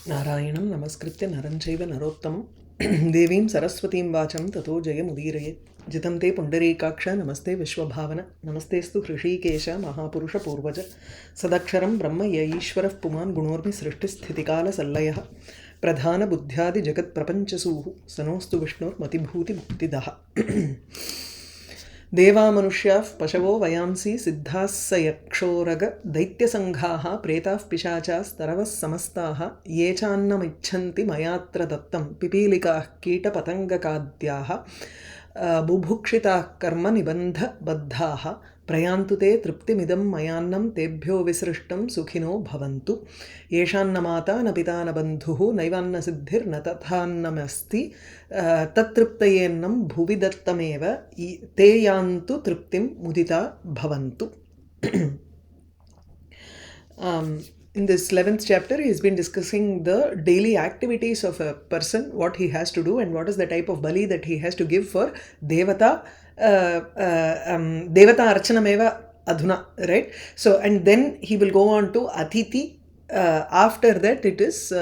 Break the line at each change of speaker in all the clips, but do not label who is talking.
नारायणं नमस्कृत्य नरं चैव नरोत्तमं देवीं सरस्वतीं वाचं ततो जयमुदीरयेत् जितं ते पुण्डरीकाक्ष नमस्ते विश्वभावन नमस्तेऽस्तु हृषीकेश महापुरुषपूर्वज सदक्षरं ब्रह्म य ईश्वरः पुमान् गुणोर्मि सृष्टिस्थितिकालसल्लयः प्रधानबुद्ध्यादिजगत्प्रपञ्चसूः सनोऽस्तु विष्णुर्मतिभूतिमुक्तिदः देवामनुष्याः पशवो वयांसि सिद्धाः स यक्षोरग दैत्यसङ्घाः प्रेताः पिशाचास्तरवः समस्ताः ये चान्नमिच्छन्ति मयात्र दत्तं पिपीलिकाः कीटपतङ्गकाद्याः बुभुक्षिताः कर्मनिबन्धबद्धाः प्रयान्तु ते तृप्तिमिदं मयान्नं तेभ्यो विसृष्टं सुखिनो भवन्तु येषान्न माता न पिता न बन्धुः नैवान्न सिद्धिर्न तथान्नमस्ति तत्तृप्तयेन्नं भुवि दत्तमेव ते यान्तु तृप्तिं मुदिता भवन्तु. In this 11th chapter, he has been discussing the daily activities of a person, what he has to do and what is the type of bali that he has to give for Devata, Devata Archanameva Adhuna, right? So, and then he will go on to Atiti. After that, it is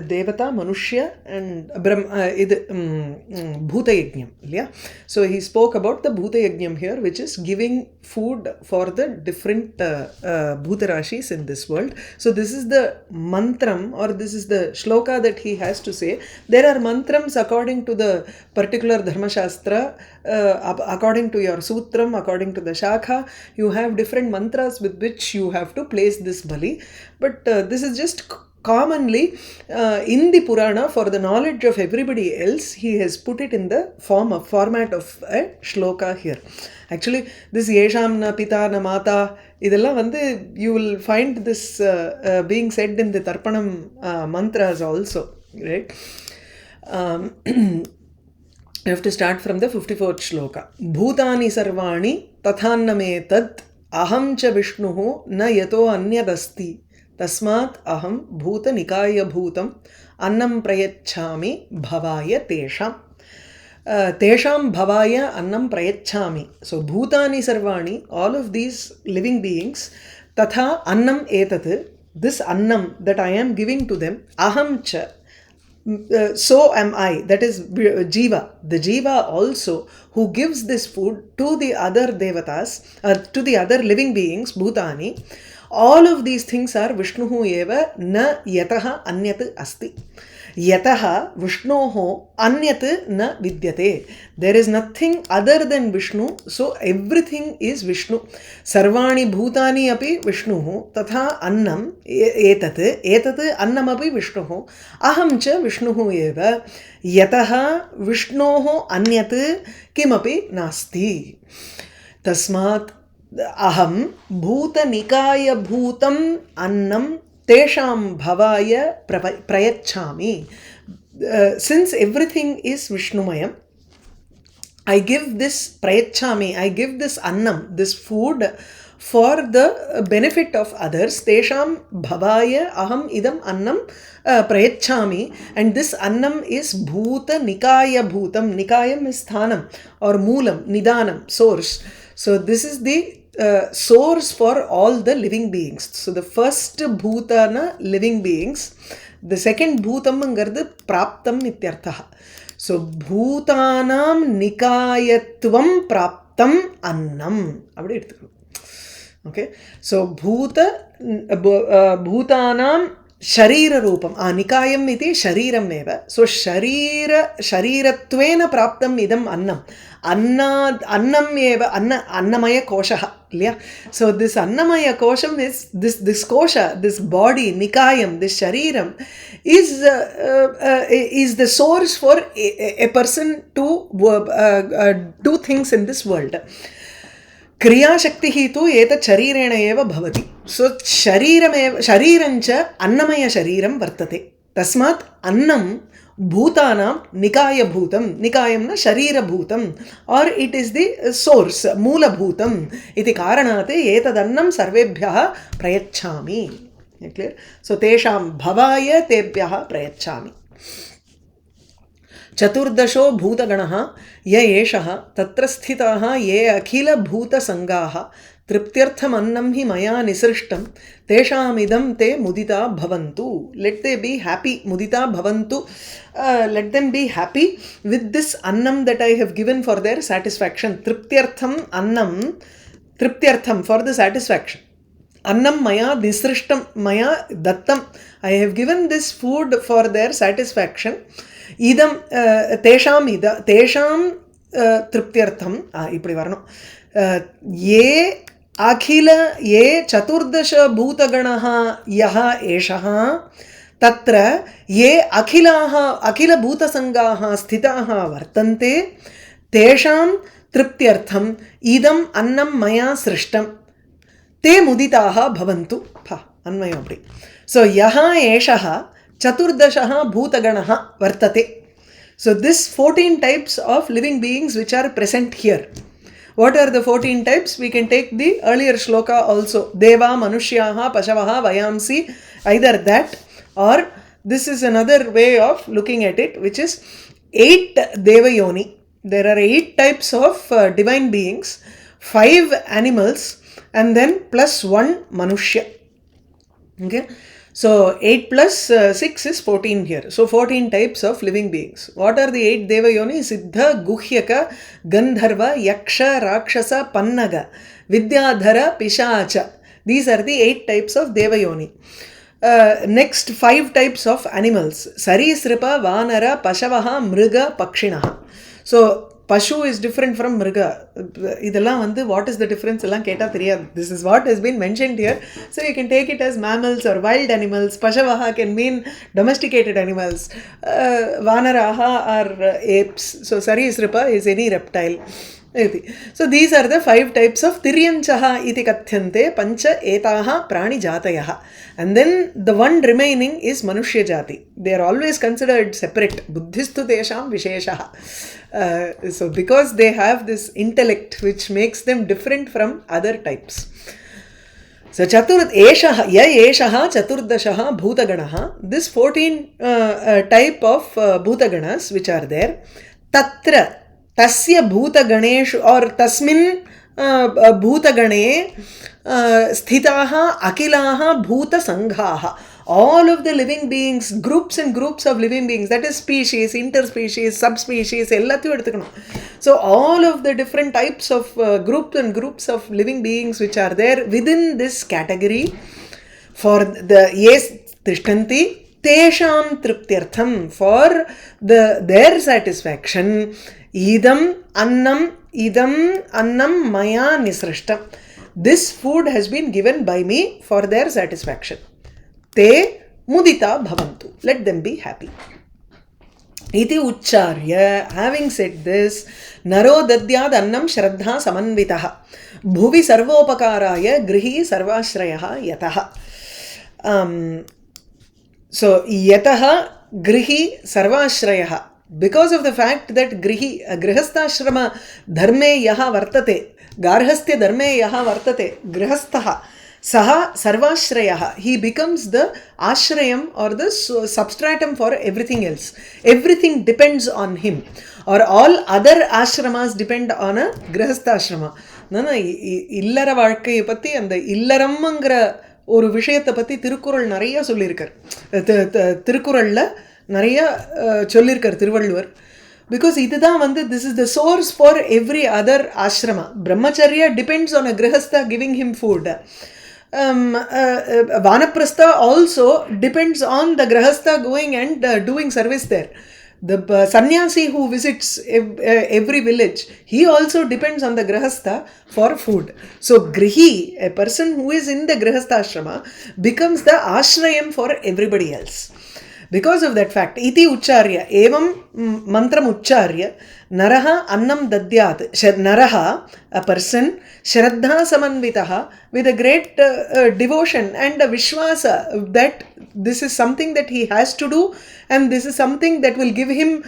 Devata, Manushya and Bhuta Yajnam. Yeah? So he spoke about the Bhuta Yajnam here, which is giving food for the different Bhuta Rashis in this world. So this is the mantram, or this is the shloka that he has to say. There are mantrams according to the particular Dharma Shastra, according to your Sutram, according to the Shakha. You have different mantras with which you have to place this bali. But this is just commonly in the Purana, for the knowledge of everybody else, he has put it in the format of a shloka here. Actually, this Yesham na Pita na Mata, idella vande, you will find this being said in the Tarpanam mantras also, right? You have to start from the 54th shloka. Bhutani sarvani tathaname tad aham cha vishnuhu na yato anyadasti tasmat aham bhuta nikaya bhutam annam prayachami bhavaya tesham. Tesham bhavaya annam prayachami. So bhutani sarvani, all of these living beings, tatha annam etat, this annam that I am giving to them, aham cha, so am I, that is Jiva. The Jiva also who gives this food to the other Devatas, to the other living beings, Bhutani. All of these things are Vishnuhu eva na yataha anyat asti. Yataha Vishnoho anyat na vidyate. There is nothing other than Vishnu, so everything is Vishnu. Sarvani bhutani api Vishnuhu tatha annam etat annam api Vishnuhu aham cha Vishnuhu eva yataha Vishnoho anyat kimapi nasti. Tasmat aham bhuta nikaya bhutam annam tesham bhavaya prayachami. Since everything is Vishnumayam, I give this prayachami, I give this annam, this food for the benefit of others. Tesham bhavaya aham idam annam prayachami. And this annam is bhuta nikaya bhutam. Nikayam is sthanam or moolam, nidanam, source. So this is the source for all the living beings. So the first bhutana, living beings. The second bhutam angardu praptam ityarthaha. So bhutanam nikayatvam praptam annam. Okay. So bhutanam Sharira Rupam. Nikayam iti Shariram eva. So Sharirattvena praptam idam annam. Annam eva Annamaya koshaha. So this Annamaya kosham is this kosha, this body, Nikayam, this Shariram is the source for a person to do things in this world. Kriya Shakti tu etat sharirena eva bhavati. So sharirancha annamaya shariram vartate. Tasmat annam bhutanam nikaya bhutam. Nikayam na sharira bhutam. Or it is the source, moola bhutam. Iti karanate etad annam sarvebhyaha prayachami. Clear? So tesham bhavaya tebhyaha prayachami. चतुर्दशो भूतगणः य एषः तत्र स्थिताः ये अखिल भूतसंगाः Triptyartham annam hi maya nisrishtam teshamidam te mudita bhavantu. Let they be happy. Mudita bhavantu. Let them be happy with this annam that I have given for their satisfaction. Triptyartham annam. Triptyartham for the satisfaction. Annam maya nisrishtam maya dattam. I have given this food for their satisfaction. Idam tesham triptyartham. இப்படி வரணும். ये अखिल ये चतुर्दश भूतगणः यः एषः तत्र ये अखिलभूतसङ्गाः स्थिताः वर्तन्ते तेषां तृप्त्यर्थम् इदम् अन्नं मया सृष्टं ते मुदिताः भवन्तु अन्वयम् अपि सो यः एषः चतुर्दशः भूतगणः वर्तते so this 14 types of living beings which are present here. What are the 14 types? We can take the earlier shloka also. Deva, Manushyaha, Pashavaha, Vayamsi. Either that or this is another way of looking at it, which is 8 Deva Yoni. There are 8 types of divine beings, 5 animals, and then plus 1 Manushya. Okay. So 8 plus 6 is 14 here. So 14 types of living beings. What are the 8 Deva Yoni? Siddha, Guhyaka, Gandharva, Yaksha, Rakshasa, Pannaga, Vidyadhara, Pishacha. These are the 8 types of Deva Yoni. Next 5 types of animals. Sarisripa, Vanara, Pashavaha, Mriga, Pakshinaha. So Pashu is different from Mriga. What is the difference? This is what has been mentioned here. So you can take it as mammals or wild animals. Pashavaha can mean domesticated animals. Vanaraha are apes. So Sarisripa is any reptile. So these are the 5 types of Tiryanchaha iti kathyante pancha etaha prani jatayaha. And then the one remaining is Manushya Jati. They are always considered separate. Buddhistu tesham visheshaha. So because they have this intellect which makes them different from other types. So eshaha chaturdashaha bhutaganaha. This 14 type of bhutaganas which are there. Tatra tasya bhutaganeshu or tasmin bhutagane sthitaha akilaha bhuta sanghaha. All of the living beings, groups and groups of living beings, that is species, interspecies, subspecies, so all of the different types of groups and groups of living beings which are there within this category, for the yes tishtanti tesham triptyartham, for their satisfaction, idam annam maya nisrishtam. This food has been given by me for their satisfaction. Te mudita bhavantu. Let them be happy. Iti ucharya. Having said this, naro dadyad annam shraddha samanvitaha. Bhuvi sarvopakaraya grihi sarvashrayaha yataha. So yataha grihi sarvashrayaha. Because of the fact that grihastha dharme yaha vartate, garhastya dharme yaha vartate, grihastha saha sarvashrayaha. He becomes the ashrayam or the substratum for everything else. Everything depends on him. Or all other ashramas depend on a grihastha ashrama. Illara வாழ்க்கையை பத்தி அந்த இல்லறம்ங்கற ஒரு விஷயத்தை பத்தி திருக்குறள் நிறைய சொல்லிருக்கார். திருக்குறள்ல நிறைய சொல்லிருக்கார் Thiruvalluvar. Because this is the source for every other ashrama. Brahmacharya depends on a grihastha giving him food. Vanaprastha also depends on the grihastha going and doing service there. The sannyasi who visits every village, he also depends on the grihastha for food. So grihi, a person who is in the grihastha ashrama, becomes the ashrayam for everybody else. Because of that fact, iti ucharya, evam mantram ucharya, naraha annam dadyat. Naraha, a person, shraddha samanvitaha, with a great devotion and a vishwasa that this is something that he has to do and this is something that will give him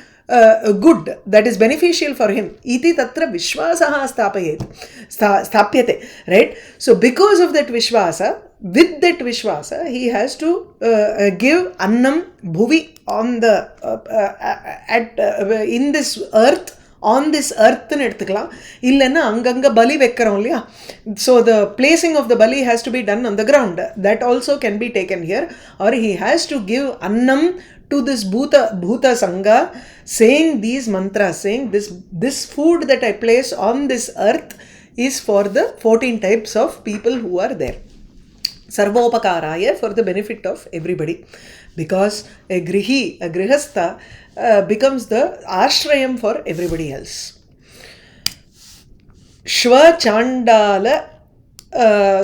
good, that is beneficial for him. Iti tatra vishwasaha stapyate. Right? So because of that vishwasa, with that vishwasa, he has to give annam bhuvi on the in this earth on this earth னு எடுத்துக்கலாம். இல்லைன்னா அங்கங்கே பலி வைக்கிறோம் இல்லையா, so the placing of the bali has to be done on the ground. That also can be taken here. Or he has to give annam to this bhuta sangha, saying these mantras, saying this food that I place on this earth is for the 14 types of people who are there. Sarvopakaraya, for the benefit of everybody. Because a grihastha becomes the ashrayam for everybody else.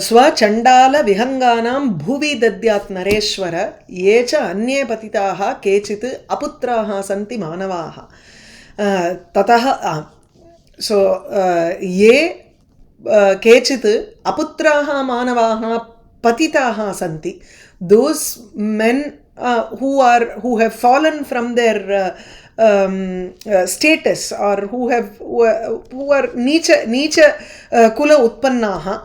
स्वचण्डाल विहङ्गानां भुवि दद्यात् नरेश्वर ये च अन्ये पतिताः केचित् अपुत्राः सन्ति मानवाः ततः सो ये केचित् अपुत्राः मानवाः पतिताः सन्ति, those men who have fallen from their status, or who are nicha kula utpannaha,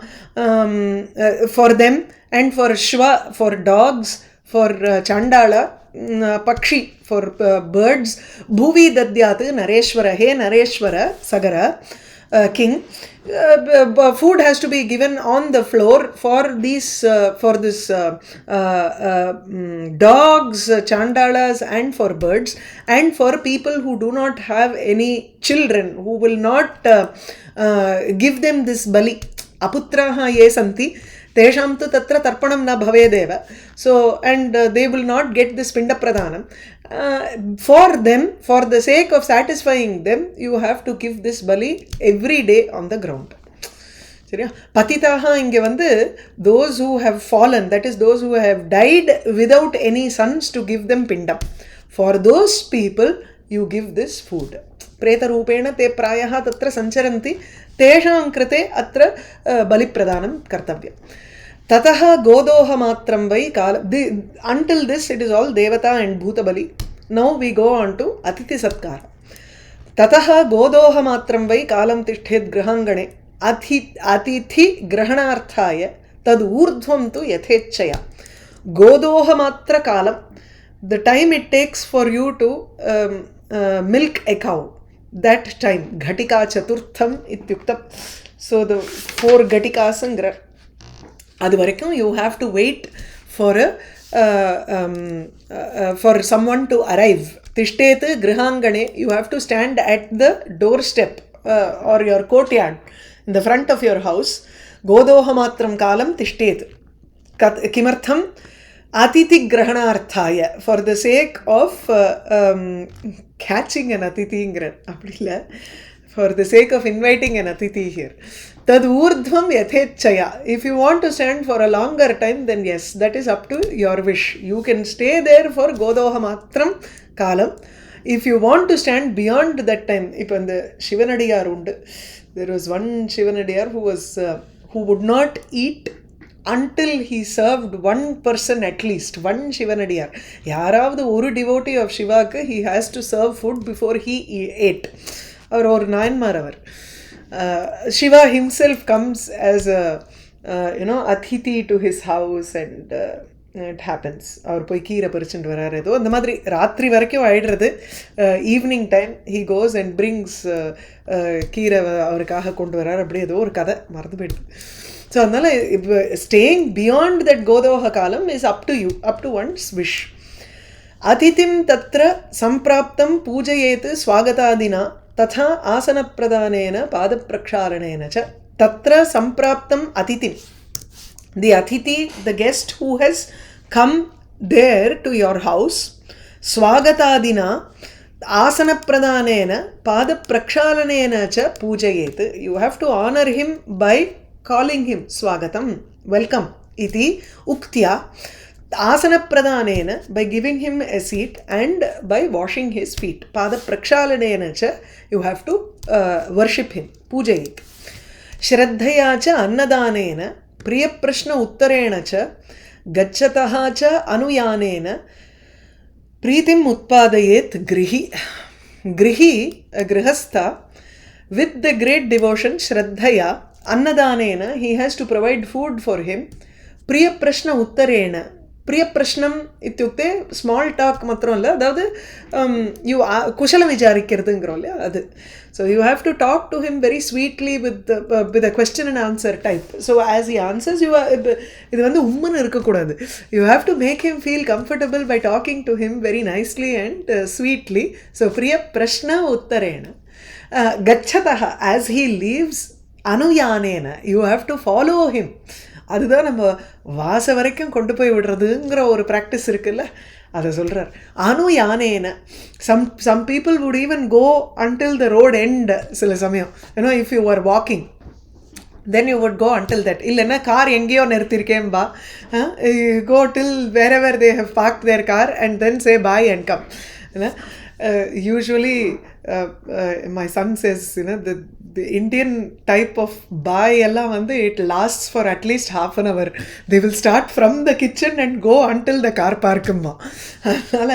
for them, and for shva, for dogs, for chandala, pakshi, for birds, bhuvi dadyat nareshwara, he nareshwara sagara, king, food has to be given on the floor for these for this dogs, chandalas, and for birds, and for people who do not have any children, who will not give them this bali. Aputraha ye santi tesham tu tatra tarpanam na bhavedeva. So, and they will not get this pinda pradhanam. For them, for the sake of satisfying them, you have to give this bali every day on the ground. சரியா? பதிதாக இங்கே வந்து those who have fallen, that is those who have died without any sons to give them pindam. For those people you give this food. प्रेतरूपेण ते प्रायः तत्र सञ्चरन्ति, तेषां कृते अत्र बलिप्रदानं कर्तव्यम्. ततः गोदोहमात्रं वै काल, until this it is all devata and bhuta bali. Now we go on to अतिथि सत्कार. ततः गोदोहमात्रं वै कालं तिष्ठेत् गृहाङ्गणे अतिथि ग्रहणार्थाय तद् ऊर्ध्वं तु यथेच्छया. गोदोहमात्र कालं, the time it takes for you to milk a cow, that time ghatika chaturtham ityuktam. So the 4 ghatikas angra adu varaikkum you have to wait for for someone to arrive. Tishtet grihangane, you have to stand at the doorstep or your courtyard in the front of your house. Godohamatram kalam tishtet kimartham Atithi Grahanarthaya, for the sake of catching an Atithi, for the sake of inviting an Atithi here. Tad urdhvam yathechaya. If you want to stand for a longer time, then yes, that is up to your wish. You can stay there for Godohamatram Kalam. If you want to stand beyond that time, ipan the Shivanadiyar undu. There was one Shivanadiyar who would not eat until he served one person, at least one Shivanadiyar. Yaravadu oru devotee of Shivaka, he has to serve food before he ate. Or Nayanmar our. Shiva himself comes as a Atithi to his house, and it happens. அவர் போய் கீரை பறிச்சுட்டு வராரு, ஏதோ அந்த மாதிரி ராத்திரி வரைக்கும் ஆயிடுறது. Evening time he goes and brings கீரை அவருக்காக கொண்டு வராரு. அப்படி ஏதோ ஒரு கதை மறந்து போயிடுது. So, staying beyond that Godoha Kalam is up to you, up to one's wish. Atithim tatra sampraptam pujayet swagatadina tatha asana pradhanena pada prakshalanena cha. Tatra sampraptam atithim. The atithi, the guest who has come there to your house, swagatadina asana pradhanena pada prakshalanena cha pujayet. You have to honor him by calling him swagatam, welcome iti uktya asana pradhanena, by giving him a seat and by washing his feet. Pada prakshalanena cha, you have to worship him, pujayit. Shraddhaya cha annadanena priyaprashna uttarena cha gacchataha cha anuyanena pritim utpadayet grihi. Grihi, a grihastha, with the great devotion, shraddhaya, Annadanena, he has to provide food for him. Priya Prashna Uttarena, பிரிய பிரஷ்னம் இத்தியுக்தே small talk மாத்திரம் இல்லை, அதாவது you குஷலம் விசாரிக்கிறதுங்கிறோம் இல்லையா அது. So you have to talk to him very sweetly with a question and answer type. So as he answers இது வந்து உம்முன்னு இருக்கக்கூடாது. You have to make him feel comfortable by talking to him very nicely and sweetly. So பிரிய பிரஷ்ன உத்தரேன கச்சதः as he leaves அனுயானேன you have to follow him. அதுதான் நம்ம வாச வரைக்கும் கொண்டு போய் விடுறதுங்கிற ஒரு ப்ராக்டிஸ் இருக்குல்ல, அதை சொல்கிறார். அனுயானேன some people would even go until the road end. சில சமயம் ஏன்னா if you are walking then you would go until that. இல்லைன்னா கார் எங்கேயோ நிறுத்திருக்கேன்பா, go till wherever they have parked their car and then say bye and come. Usually my son says, the Indian type of bye எல்லாம் வந்து it lasts for at least half an hour. They will start from the kitchen and go until the car park. அதனால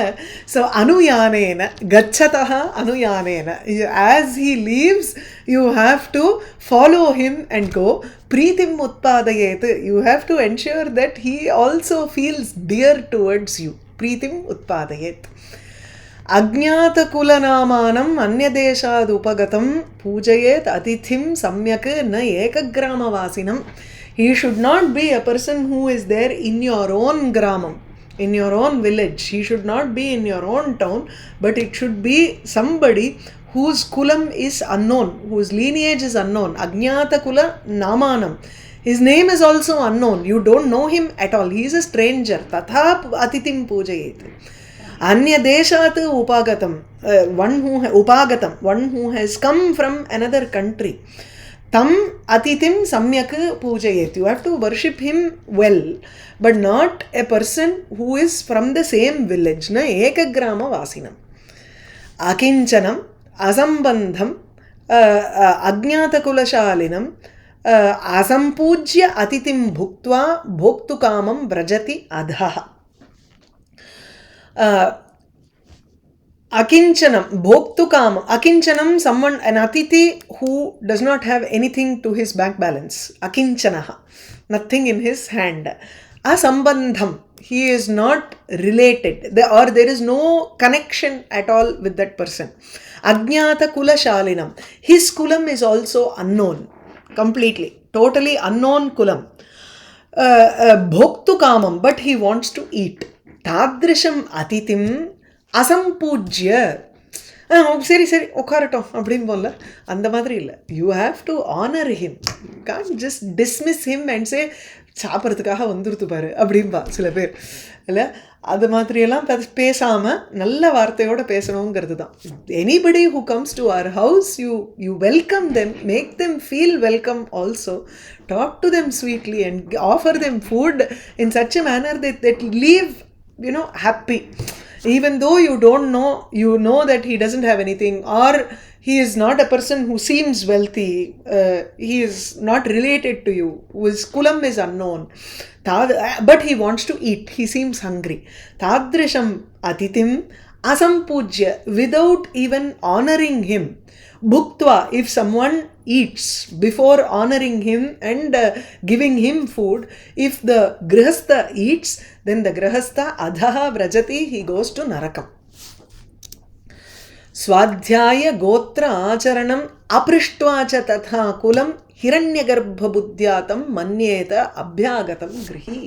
so அனுயானேன கச்சதः அனுயானேன, as he leaves you have to follow him and go. Preetim utpadayet, you have to ensure that he also feels dear towards you. Preetim utpadayet. अज्ञातकुलनामानम् अन्यदेशाद् उपगतं पूजयेत् अतिथिं सम्यक् न एकग्रामवासिनं. He should not be a person who is there in your own gramam, in your own village. He should not be in your own town, but it should be somebody whose kulam is unknown, whose lineage is unknown. Ajñāta kula namanam. His name is also unknown. You don't know him at all. He is a stranger. Tatha atithim pujayet. Anya deshat upagatam, one who has come from another country. Tam atithim samyak pujayet. You have to worship him well, but not a person who is from the same village. Na ekagrama vasinam. Akinchanam asambandham ajñātakulashalinam asampujya atithim bhuktva bhoktukamam vrajati adhaha. Akinchanam, bhoktukamam. Akinchanam, someone, an atithi who does not have anything to his bank balance. Akinchanaha, nothing in his hand. Asambandham, he is not related, or there is no connection at all with that person. Ajñāta kula shalinam, his kulam is also unknown, completely, totally unknown kulam. Bhoktukamam, but he wants to eat. Tadrisham atithim அசம்பூஜ்ய, சரி சரி உட்காரட்டும் அப்படின்னு போல, அந்த மாதிரி இல்லை. You have to honour him. Can't just dismiss him and say சாப்பிட்றதுக்காக வந்துருத்து பாரு அப்படின்பா சில பேர் இல்லை. அது மாதிரியெல்லாம் பேசாமல் நல்ல வார்த்தையோடு பேசணுங்கிறது தான். Anybody who comes to our house, you welcome them, make them feel welcome also. Talk to them sweetly and offer them food in such a manner that leave happy. Even though you don't know, you know that he doesn't have anything, or he is not a person who seems wealthy, he is not related to you, his kulam is unknown, but he wants to eat, he seems hungry. Tadrisham atithim asampujya, without even honoring him. Bhuktva, if someone eats before honoring him and giving him food, if the grihastha eats, then the grihastha adhaha vrajati, he goes to narakam. Swadhyaya gotra acharanam aprishtva cha tatha kulam hiranyagarbha buddhyatam manyeta abhyagatam grihi.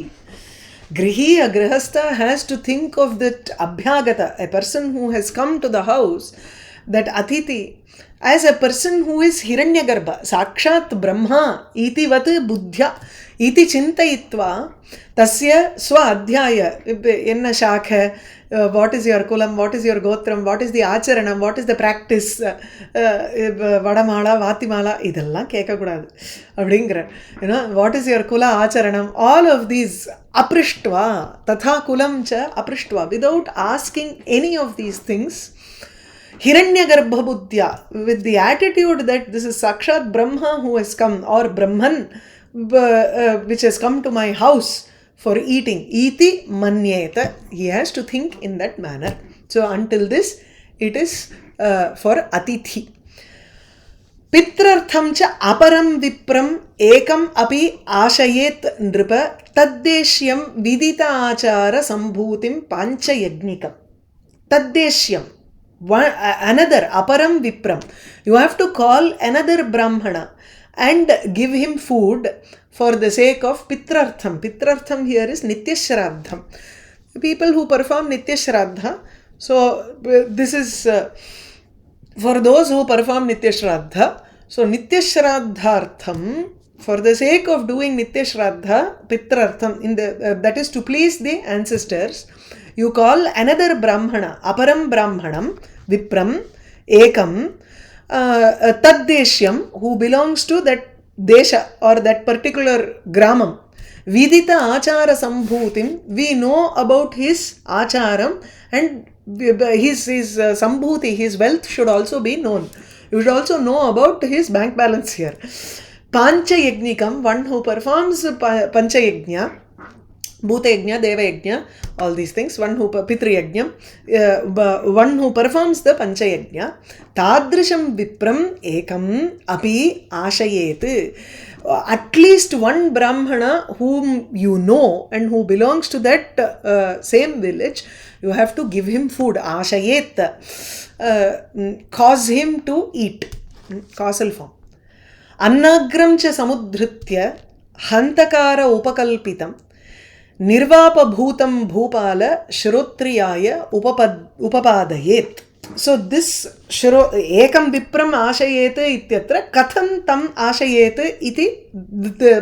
Grihi, a grihastha, has to think of that abhyagata, a person who has come to the house, that atithi, as a person who is hiranyagarbha, sakshat brahma iti vat buddhya iti chintayitva tasya swadhyaya, enna shakha, what is your kulam, what is your gotram, what is the acharanam, what is the practice, vadamala vatimala, idella kekka kudadu அப்படிங்கிற, what is your kula acharanam, all of these aprishtva tatha kulam cha aprishtva, without asking any of these things. Hiranyagarbha buddhya, with the attitude that this is Sakshat Brahma who has come, or Brahman which has come to my house for eating. Iti manyeta, he has to think in that manner. So until this, it is for atithi. पित्रर्थं च अपरं विप्रम् एकम् अपि आशयेत् नृप तद्देश्यं विदित आचार संभूतिं पाञ्चयज्ञिकम् तद्देश्यं another aparam vipram. You have to call another brahmana and give him food for the sake of pitrartham. Pitrartham here is nitya shraddham. People who perform nitya shraddha. So this is for those who perform nitya shraddha. So nitya shraddhartham, for the sake of doing nitya shraddha, pitrartham, in the that is to please the ancestors, you call another brahmana, aparam brahmanam, vipram, ekam, taddeshyam, who belongs to that desha or that particular gramam. Vidita achara sambhutim, we know about his acharam and his sambhuti, his wealth should also be known. You should also know about his bank balance here. Pancha yajnikam, one who performs pancha yajna, Bhuta Yajna, Deva Yajna, all these things. One who Pitri Yajna, one who performs the Pancha Yajna. Tadrisham Vipram Ekam Api Ashayet. At least one Brahmana whom you know and who belongs to that same village, you have to give him food. Ashayet. Cause him to eat. Causal form. Annagram cha samudhritya hantakara upakalpitam निर्वापभूतं Bhupal श्रोत्रियाय उपपादयेत्. So this एकं विप्रम् आशयेत् इत्यत्र कथं तम् आशयेत् इति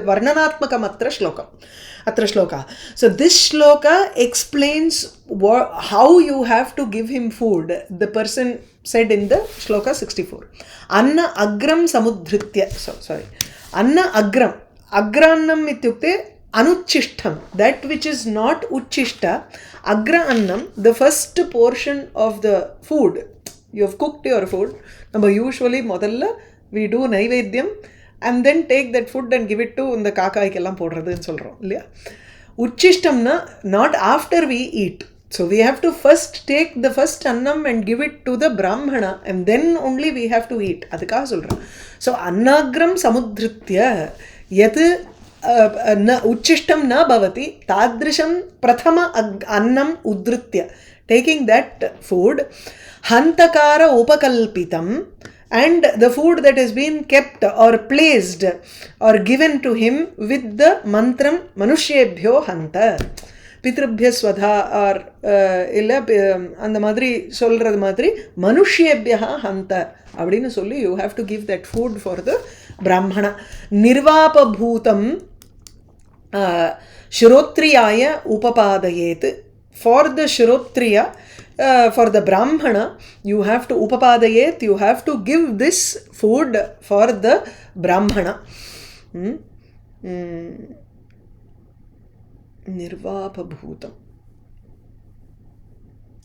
वर्णनात्मकम् अत्र श्लोकः. So this shloka explains how you have to give him food. The person said in the shloka 64. Anna agram samudhritya. Anna agram. Agrannam ityukte anuchishtam, that which is not uchishta. Agra annam, the first portion of the food. You have cooked your food. Number usually modalla we do naivedyam and then take that food and give it to the kakaikkellam podradhu solrom illaya. Uchishtamna, not after we eat. So we have to first take the first annam and give it to the brahmana and then only we have to eat. Adukka solra. So annagram samudhritya yat uchishtam na bhavati tadrisham prathama annam udritya, taking that food, hantakara upakalpitam, and the food that has been kept or placed or given to him with the mantram manushyebhyo hanta. Pitrubhya swadha or illa and the madri solrad madri manushyebhya hanta abdinu solli you have to give that food for the brahmana. Nirvapa bhutam shrotriyaya upapadayet. For the shrotriya, for the brahmana, you have to upapadayet, you have to give this food for the brahmana. Nirvapa bhutam.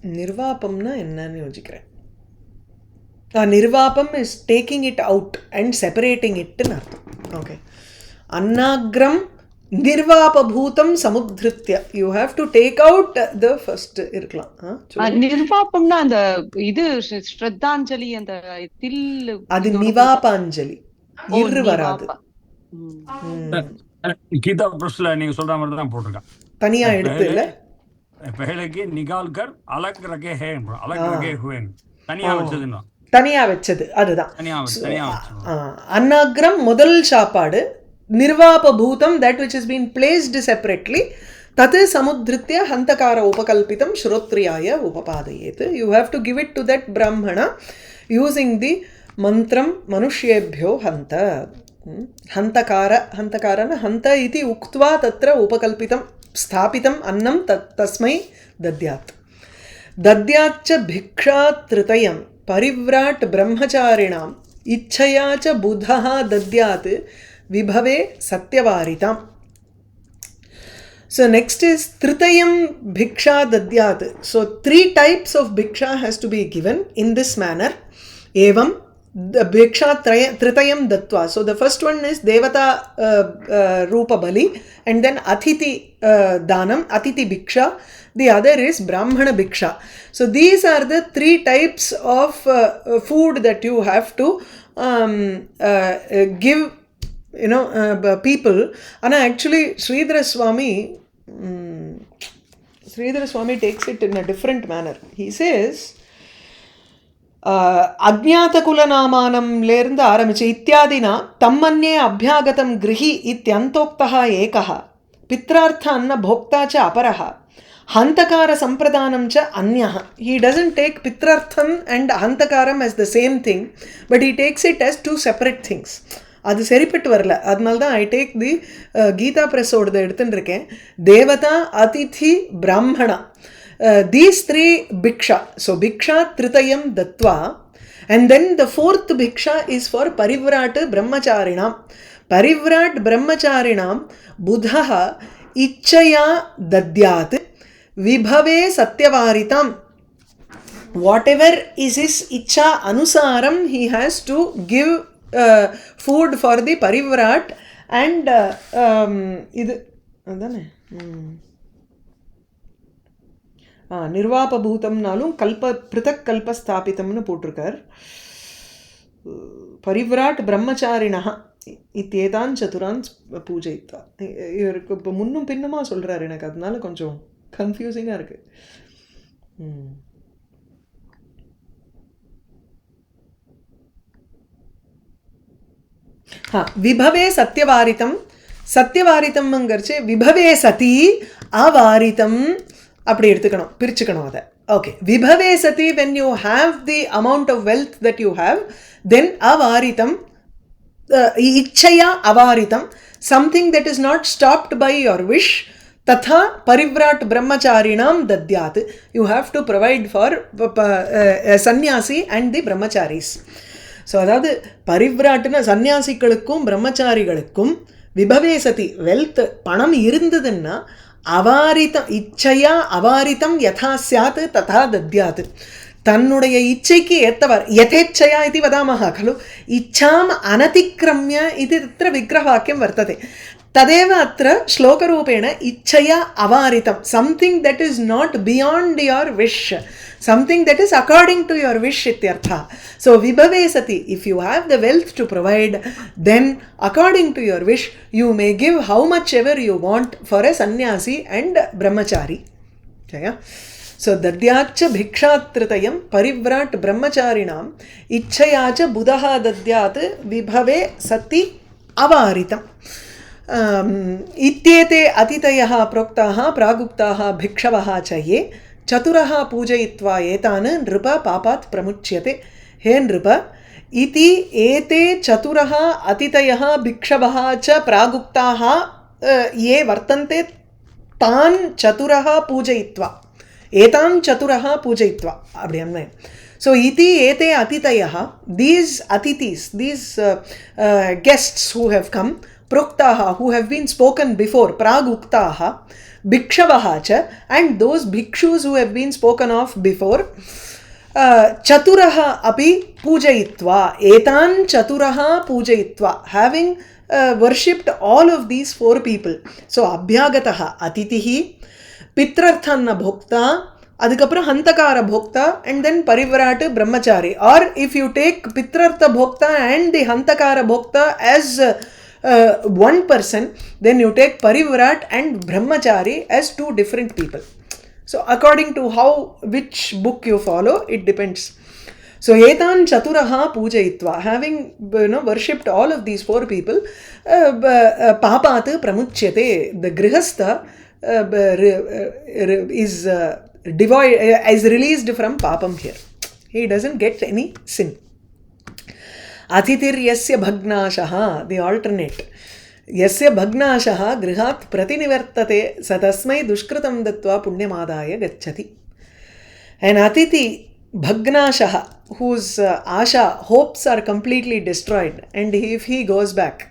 Nirvapamna ennanu yojikiren. Nirvapam is taking it out and separating it in artham. Okay. Annagram nirvapa bhutam samudhritya. You have to take out the first irkalam.
Nirvapamna and idu Shraddhanjali and til
adu nivapanjali. Irru varadu.
Geetha பிரஸ்ல நீங்க சொல்ற மாதிரி தான் போட்டிருக்கான்.
தனியா எடுத்து இல்ல
பஹலேக்கு நிகால்கர் அலக் ரகே ஹே அலக் ரகே ஹுவேன் தனியா வெச்சதுன்னா
தனியா வெச்சது அதுதான்
தனியா
அன்னாக்ரம் முதல் சாப்பாடு, நிர்வாப பூதம் that which has been placed separately, Dutt சமுத்ரித்ய ஹந்தகார உபகல்பிதம் ஸ்ரோத்ரியாய உபபாதயேத். You have to give it to that brahmana using the mantram manushyebhyo hanta. Hantakarana hanta iti uktva tatra upakalpitam sthapitam annam tasmai dadyat. Dadyatcha bhiksha tritayam parivrat brahmacharinam ichchaya cha buddhaha dadyat vibhave satyavaritam. So next is tritayam bhiksha dadyat. So 3 types of bhiksha has to be given in this manner. Evam the bhiksha tritayam dattva. So the first one is devata rupa bali and then atiti danam, atiti bhiksha. The other is brahmana bhiksha. So these are the 3 types of food that you have to give people. And actually Sridhara Swami takes it in a different manner. He says அஜ்ஞாத குலநாமானம் லேருந்து ஆரம்பிச்சு இத்தியாதினா தம்மன்யே அபியாகதம் கிருஹி இத்யந்தோக்தஹ ஏகஹ பித்ரார்த்த அன்ன போக்தா ச அபரஹ ஹந்தகார சம்பிரதானம் ச அன்யஹ. He doesn't take பித்ரார்த்தம் and ஹந்தகாரம் as the same thing, but he takes it as two separate things. அது சரிப்பட்டு வரல. அதனால தான் I take the Geetha பிரஸோடது எடுத்துன்னு இருக்கேன். தேவதா அதிதி பிராமணா, these three bhiksha. So bhiksha tritayam dattva, and then the fourth bhiksha is for parivrat brahmacharinam. Parivrat brahmacharinam buddhaha ichchaya dadyat vibhave satyavaritam. Whatever is his ichcha anusaram, he has to give food for the parivrat. And இது அதானே நிர்வாபூதம்னாலும் பிருத்தக் கல்ப ஸ்தாபிதம்னு போட்டிருக்கார். பரிவ்ராட் பிரம்மச்சாரிணா இத்தேதான் சதுரான் பூஜைத்வா. இவருக்கு இப்போ முன்னும் பின்னுமா சொல்கிறார், எனக்கு அதனால கொஞ்சம் கன்ஃபியூசிங்காக இருக்கு. விபவே சத்யவாரிதம். சத்யவாரிதம்ங்கிறச்சு விபவே சதி அவாரிதம் அப்படி எடுத்துக்கணும், பிரிச்சுக்கணும் அதை. ஓகே, விபவே சதி when you have the amount of wealth that you have, then avaritam, ichchaya avaritam, something that is not stopped by your wish. Tatha parivrat brahmacharinam dadyat, you have to provide for sannyasi and the brahmacharis. So அதாவது பரிவ்ராட்னா சன்னியாசிகளுக்கும் பிரம்மச்சாரிகளுக்கும் விபவே சதி wealth பணம் இருந்ததுன்னா அவாரிதம் இச்சையா அவாரிதம் யதா ஸ்யாத் ததா தத்யாத், தன்னுடைய இச்சைக்கு ஏற்றவர் யதேச்சையா இது வதாமஹ खलु இச்சாம் அனதிக்ரம்ய இது தத்ர விக்கிரகவாக்கியம் வர்த்ததே. तदेव अत्र श्लोकरूपेण इच्छया अवारितं, something that is not beyond your wish, something that is according to your wish ityartha. So vibhave sati, if you have the wealth to provide, then according to your wish you may give how much ever you want for a sannyasi and brahmachari. Okay? So dadyacha bhikshatritayam parivrat brahmacharinam ichchayacha buddha dadyat vibhave sati avaritam. इत्येते अतिथयः प्रोक्ताः प्रागुक्ताः भिक्षवः च ये चतुरः पूजयित्वा एतान् नृप पापात् प्रमुच्यते. हे नृप, इति एते चतुरः अतिथयः भिक्षवः च प्रागुक्ताः ये वर्तन्ते तान् चतुरः पूजयित्वा एतान् चतुरः पूजयित्वा அப்படி அன்வயம். So iti ete atitayah, these atithis, these guests who have come, proktaha, who have been spoken before, praguktaha, bhikshavaha cha, and those bhikshus who have been spoken of before, chaturaha api pujayitva, etan chaturaha pujayitva, having worshipped all of these four people. So abhyagataha atitihi, pitrarthanna bhokta, adukapra hantakara bhokta, and then parivrat brahmachari. Or if you take pitrartha bhokta and the hantakara bhokta as one person, then you take parivrat and brahmachari as two different people. So according to which book you follow, it depends. So etan chaturaha pujayitva, having worshipped all of these four people, papat pramuchyate, the grihastha is is released from papam here. He doesn't get any sin. अतिथिर यस्य भग्नाशः, the alternate, यस्य भग्नाशः गृहात् प्रतिनिवर्तते स तस्मै दुष्कृतं दत्वा पुण्यमादाय गच्छति. An atithi bhagnashah, whose asha, hopes are completely destroyed, and if he goes back,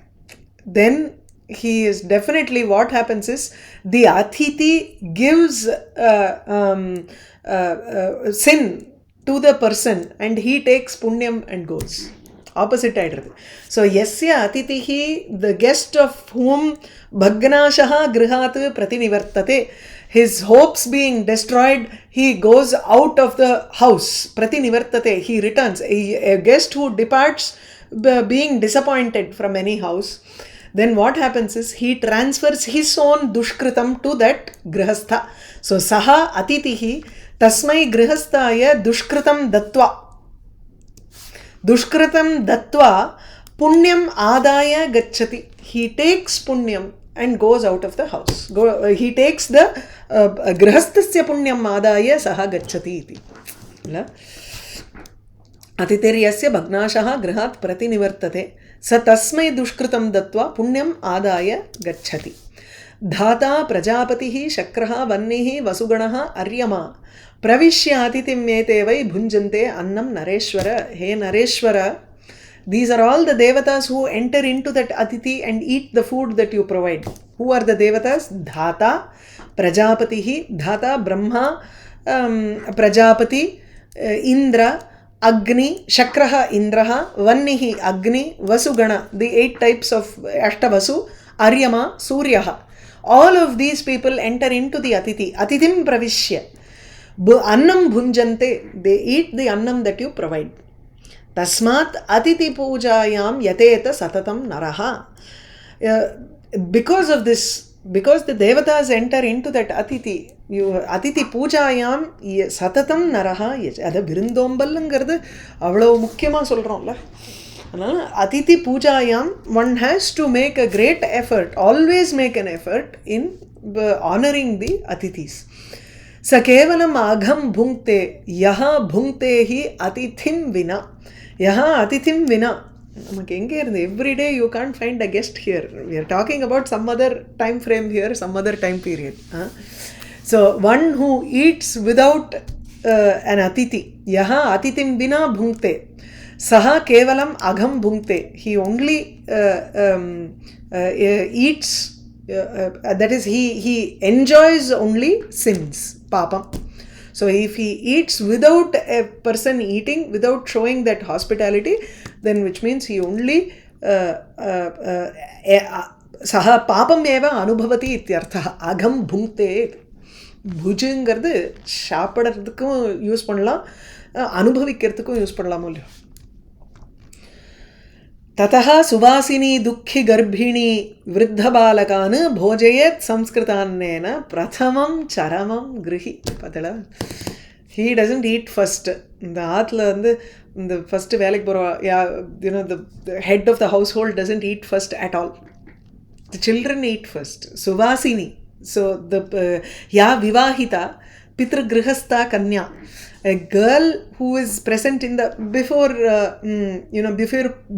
then he is definitely, what happens is the atithi gives sin to the person and he takes punyam and goes. Opposite ஆயிடுறது. So yasya atitihi, the guest of whom bhagnashaha grihat pratinivartate, his hopes being destroyed, he goes out of the house. Pratinivartate, he returns. A guest who departs being disappointed from any house, then what happens is he transfers his own dushkritam to that grihastha. So saha atitihi tasmai grihasthaya dushkritam dattva punyam adaya gacchati. He takes punyam and goes out of the house. He takes the grihasthasya punyam adaya saha gacchati iti. अतिथिर्यस्य भग्नाशः गृहात् प्रतिनिवर्तते स तस्मै दुष्कृतं दत्वा पुण्यम् आदाय गच्छति. धाता प्रजापतिः शक्रः वह्निः वसुगणः अर्यमा प्रविश्य अतिथिम् एते वै भुञ्जन्ते अन्नं नरेश्वर. हे नरेश्वर, these are all the devatas who enter into that atithi and eat the food that you provide. Who are the devatas? Dhata, Prajapatihi, Dhata, Brahma, Prajapati, Indra, Agni, Shakraha, Indraha, Vannihi, Agni, Vasugana, the 8 types of Ashtavasu, Aryama, Suryaha. All of these people enter into the atithi. Atithim pravishya. Annam bhunjante. They eat the annam that you provide. Tasmat atithi pujayam yateta satatam naraha. Because of this, because the devatas enter into that atithi, atithi pujayam satatam naraha. அது விருந்தோம்பல்ங்கிறது அவ்வளோ முக்கியமாக சொல்கிறோம்ல. அதனால் Aditi பூஜாயாம் one has to make a great effort, always make an effort in honoring the atithis. स केवलम् अघं भुङ्क्ते यः भुङ्क्ते हि अतिथिं विना. यः अतिथिं विना நமக்கு எங்கே இருந்து everyday you can't find a guest here. We are talking about some other time frame here, some other time period. So one who eats without an atithi, yaha atithim vina bhunkte saha kevalam agham bhunkte. He only eats, that is he enjoys only sins, papam. So if he eats without a person eating, without showing that hospitality, then which means he only saha papam eva anubhavati ityartha. Agham bhunkte. புஜுங்கிறது சாப்பிட்றதுக்கும் use பண்ணலாம், அனுபவிக்கிறதுக்கும் use பண்ணலாமோ இல்லையோ. ததா சுவாசினி துக்கி கர்ப்பிணி விருத்தபாலகான் போஜயேத் சம்ஸ்கிருதான்னேன பிரதமம் சரமம் கிருஹி. பார்த்தல, he doesn't eat first. இந்த ஆற்றுல வந்து இந்த ஃபர்ஸ்ட் வேலைக்கு போகிற the head of the household doesn't eat first at all. The children eat first. Suvasini. So the ya vivahita pitra grihastha kanya, a girl who is present in the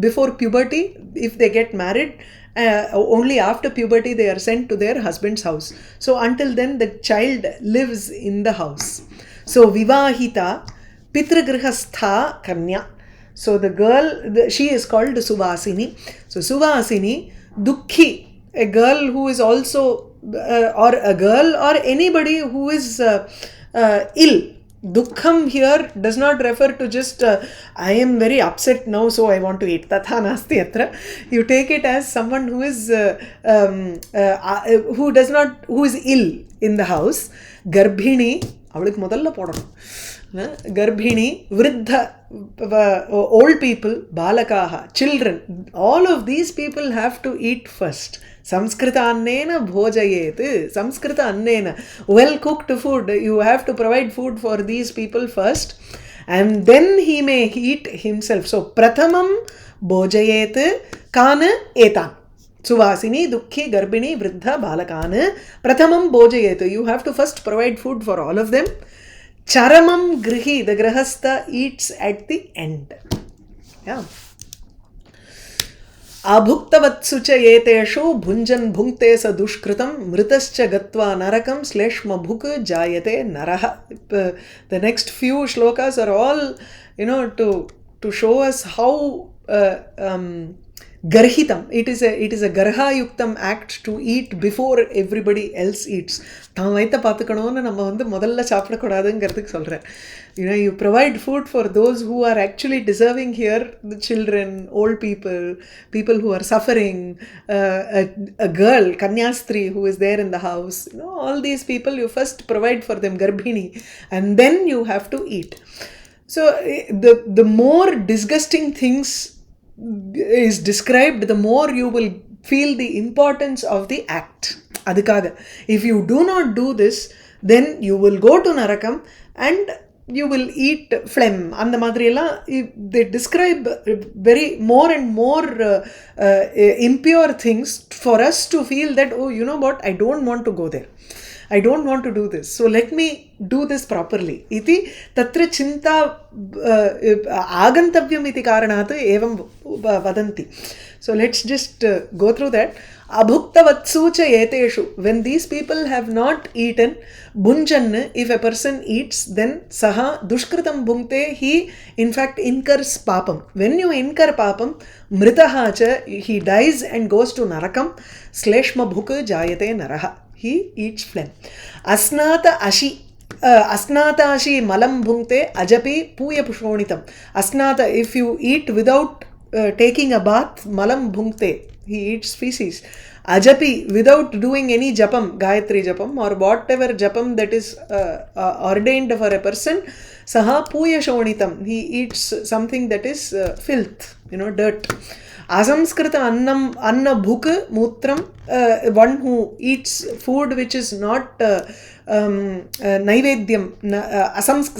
before puberty, if they get married, only after puberty they are sent to their husband's house. So until then the child lives in the house. So vivahita pitra grihastha kanya. So the girl, she is called Suvasini. So Suvasini dukhi, a girl who is also or a girl or anybody who is ill. Dukkham here does not refer to just I am very upset now so I want to eat. Tatha nasti atra. You take it as someone who is who is ill in the house. Garbhini, avulukku modalla podanum. Garbhini, vriddha, old people, balakaha, children, all of these people have to eat first. Samskrita annena bhojayet. Samskrita annena, well cooked food. You have to provide food for these people first, and then he may eat himself. So prathamam bhojayet kan etan. Suvasini dukhi garbhini vriddha balakan prathamam bhojayet. You have to first provide food for all of them. Charamam grihi, the grahastha eats at the end. Yeah. Abhuktavatsu cha eteshu bhunjan bhunkte sa dushkritam mritascha gatva narakam sleshma bhuk jayate naraha. The next few shlokas are all, to show us how garhitam. It is a garha yuktam act to eat before everybody else eats. தான் வயிற்ற பார்த்துக்கணும்னு நம்ம வந்து முதல்ல சாப்பிடக்கூடாதுங்கிறதுக்கு சொல்கிறேன். You provide food for those who are actually deserving here, the children, old people who are suffering, a girl, Kanyastri, who is there in the house. All these people, you first provide for them, Garbhini, and then you have to eat. So the more disgusting things is described, the more you will feel the importance of the act. அதுக்காக if you do not do this, then you will go to narakam and you will eat phlegm. அந்த மாதிரியெல்லாம் they describe very more and more impure things for us to feel that, oh, you know what, I don't want to go there. I don't want to do this. So let me do this properly. Iti tatra chinta agantavyam iti karanat evam vadanti. So let's just go through that. Abhuktavatsu cha eteshu. When these people have not eaten, bunjan, if a person eats, then saha dushkritam bhunkte, he in fact incurs papam. When you incur papam, mritaha cha, he dies and goes to narakam, sleshma bhuk jayate naraha. He eats phlegm. Asnata ashi. Asnata ashi malam bhunkte ajapi puya pushonitam. Asnata, if you eat without taking a bath, malam bhunkte, he eats feces. Ajapi, without doing any japam, Gayatri japam or whatever japam that is ordained for a person, saha puya shonitam, he eats something that is filth, dirt. Asamskrita annam anna bhuk mutram, one who eats food which is not naivedyam,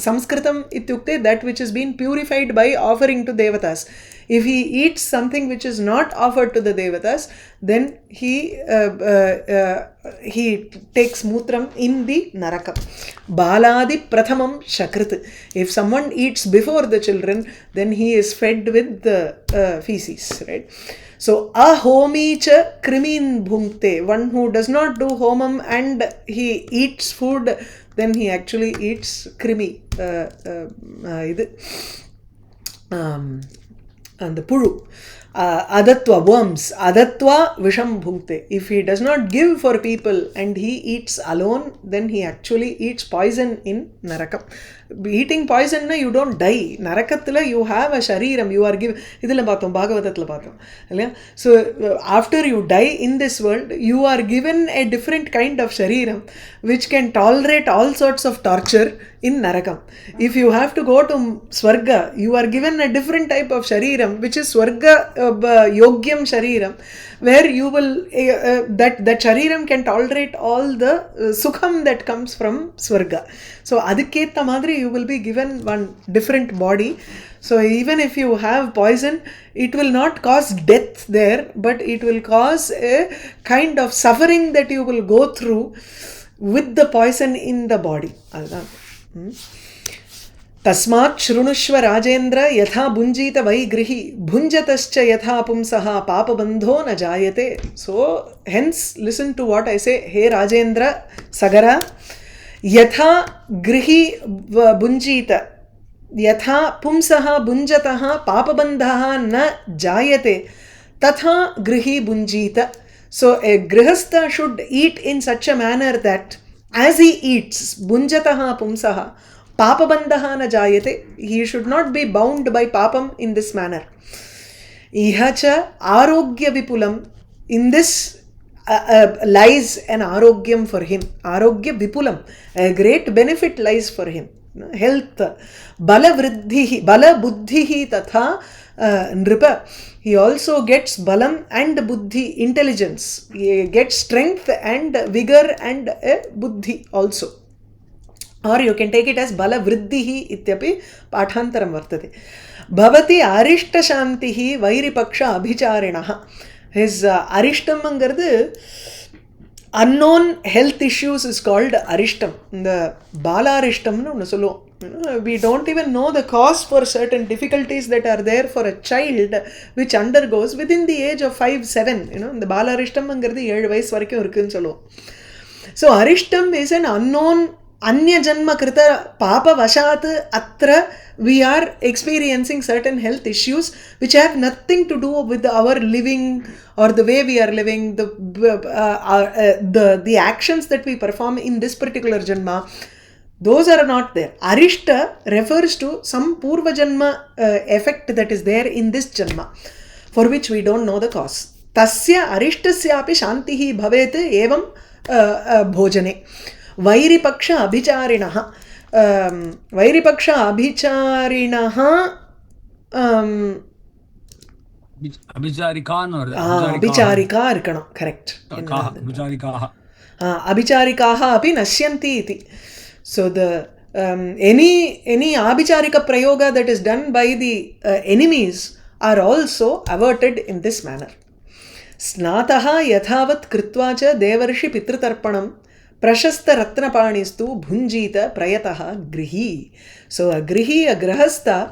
samskritam ityukte, that which has been purified by offering to devatas. If he eats something which is not offered to the devatas, then he takes mutram in the narakam. Baladi prathamam shakrit. If someone eats before the children, then he is fed with the feces, right? So ahomi cha krimin bhunkte, one who does not do homam and he eats food, then he actually eats krimi, and the puru. Adatva, worms. Adatva visham bhunkte. If he does not give for people and he eats alone, then he actually eats poison in narakam. Eating poison, you don't die. Narakathila you have a shariram, you are given. Idhila paathom, Bhagavatatla paathom. So after you die in this world, you are given a different kind of shariram which can tolerate all sorts of torture in narakam. If you have to go to Swarga, you are given a different type of shariram which is Swarga yogyam shariram, where you will that shariram can tolerate all the sukham that comes from Swarga. So adiketa madri you will be given one different body. So even if you have poison, it will not cause death there, but it will cause a kind of suffering that you will go through with the poison in the body. Tasmat shrunushva Rajendra yatha bunjita vai grihi bhunjatascha yatha pumsaha papabandho na jayate. So hence listen to what I say. Hey Rajendra Sagara, yatha grihi bunjita yatha pumsaha bunjataha papabandhaha na jayate tatha grihi bunjita. So a grihastha should eat in such a manner that as he eats, bunjataha pumsaha papabandaha na jayate, he should not be bound by papam in this manner. Ihacha arogya vipulam, in this lies an arogyam for him. Arogya vipulam, a great benefit lies for him. Health. Bala vriddhihi, bala buddhihi tatha nripa. He also gets balam and buddhi, intelligence. He gets strength and vigor and buddhi also. Or you can take it as bala vriddhihi ityapi pathantaram vartate. Bhavati arishta shantihi vairipaksha abhicharinaha. His arishtam angaradu unknown health issues is called arishtam. The bala arishtam nu solluvom. We don't even know the cause for certain difficulties that are there for a child which undergoes within the age of 5-7. The bala arishtam angaradu 7 vayas varaikkum irukku solluvom. So arishtam is an unknown anya janma krita papa vashat atra we are experiencing certain health issues which have nothing to do with our living or the way we are living, the actions that we perform in this particular janma. Those are not there. Arishta refers to some purva janma effect that is there in this janma for which we don't know the cause. Tasya arishtasyapi shantihi bhavet evam bhojane. Vairipaksha abhicharinaha. Vairipaksha abhicharinaha
அபிச்சாரிகான்னு வருது.
அபிச்சாரிகா இருக்கணும். Correct.
அபிச்சாரிகாக.
அபிச்சாரிகாக अपि नश्यन्ति इति. So the any abhicharika prayoga that is done by the enemies are also averted in this manner. Snataha yathavat krutva cha devarshi pitrutarpanam prashasta ratnapanistu bhunjita prayataha grihi. So a grihi, a grahastha,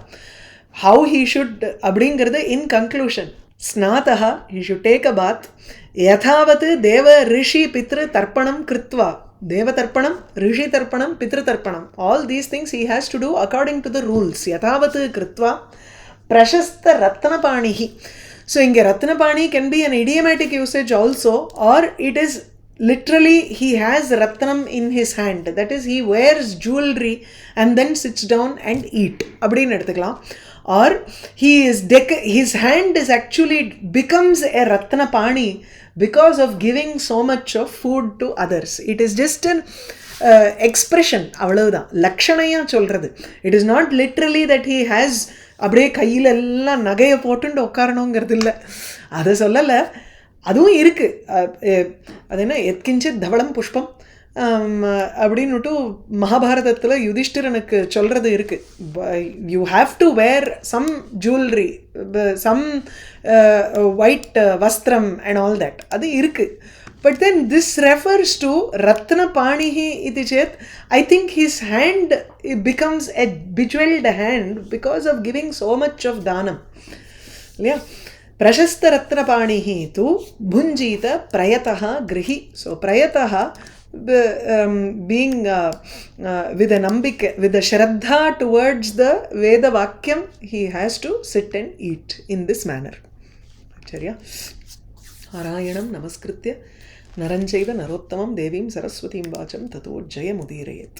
how he should abdingarada in conclusion. Snataha, he should take a bath. Yathavat deva rishi pitru tarpanam krutva. Deva tarpanam, rishi tarpanam, pitru tarpanam. All these things he has to do according to the rules. Yathavat krutva prashasta ratnapanihi. So inge ratnapani can be an idiomatic usage also, or it is literally he has ratnam in his hand. That is, he wears jewelry and then sits down and eat. Abdin eduthukalam. Or he is his hand is actually becomes a ratnapani because of giving so much of food to others. It is just an expression. அவ்வளவுதான், லக்ஷணையா சொல்றது. It is not literally that he has அப்படியே கையில் எல்லாம் நகையை போட்டுண்டு உட்காரணுங்கிறது இல்லை, அதை சொல்லலை. அதுவும் இருக்கு. அது என்ன, எத்கிஞ்சித் தவளம் புஷ்பம் அப்படின்னுட்டு மகாபாரதத்தில் யுதிஷ்டிரனுக்கு சொல்கிறது இருக்கு. You have to wear some jewellery, some white வஸ்திரம் அண்ட் ஆல் தட், அது இருக்கு. But then this refers to Ratnapanihi iti chet, I think his hand becomes a bejeweled hand because of giving so much of dhanam. Yeah. Prashasta Ratnapanihi tu bhunjita prayataha grihi. So prayataha being with a nambika, with a shraddha towards the Veda Vakyam, he has to sit and eat in this manner. Acharya. Narayanam namaskritya naranchaiva narottamam devim saraswatim vacham tato jayamudirayath.